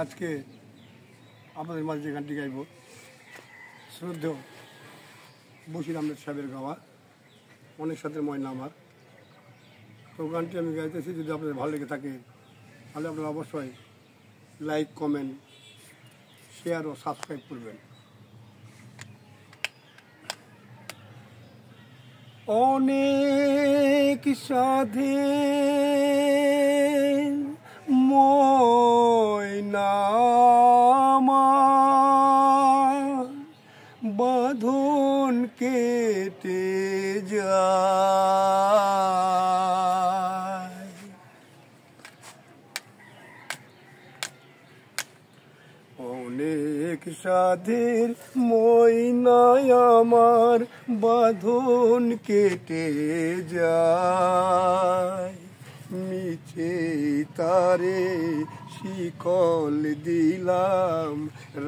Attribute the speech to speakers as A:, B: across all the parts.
A: আজকে আপনাদের মাঝে যে গানটি গাইব শ্রদ্ধেয় বশির আহমেদ সাহেবের গাওয়া অনেক সাথে ময়না আমার। তো গানটি আমি গাইতেছি, যদি আপনাদের ভালো লেগে থাকে তাহলে আপনারা অবশ্যই লাইক, কমেন্ট, শেয়ার ও সাবস্ক্রাইব করবেন। অনেক সাধে ময়না আমার বাঁধন কেটে যায়, অনেক সাধের ময়না আমার বাঁধন কেটে যায়, মিছে তারে শিকল দিলাম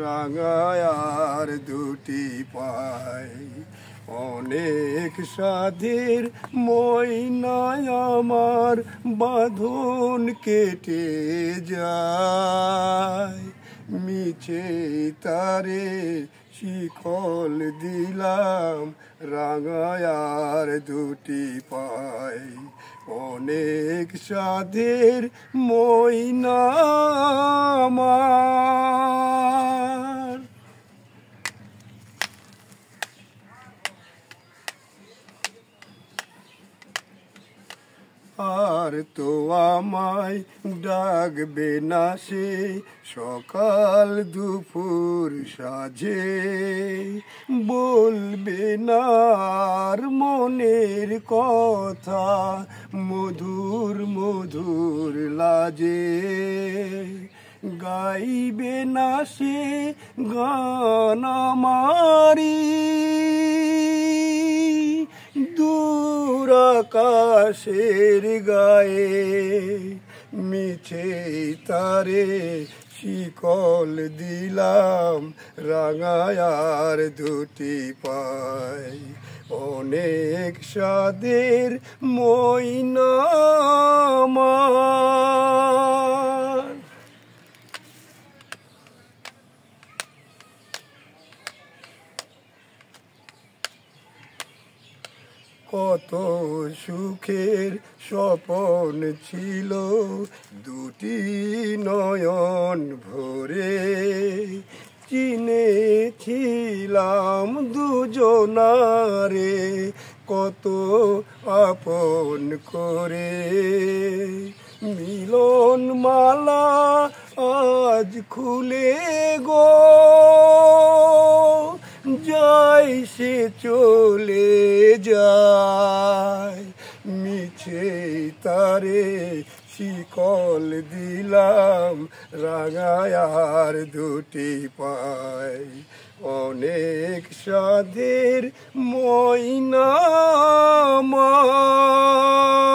A: রাঙায়ার দুটি পায়। অনেক সাধের ময়না আমার বাঁধন কেটে যায়, মিছে তারে শিকল দিলাম রাঙায়ার দুটি পায়। অনেক সাধের ময়না আমার। আর তো আমায় ডাকবে না সে সকাল দুপুর সাজে, বলবে না আর মনের কথা মধুর মধুর লাজে, গাইবে না সে গান আমারি দূর আকাশের গায়ে, মিছে তারে শিকল দিলাম রাঙায়ার দুটি পায়। অনেক সাধের ময়না আমার। কত সুখের স্বপন ছিল দুটি নয়ন ভরে, চিনেছিলাম দুজনারে কত আপন করে। মিলন মালা আজ খুলে গো যাই সে চলে যায়, মিছে তারে শিকল দিলাম রাঙায়ার দুটি পায়। অনেক সাধের ময়না আমার।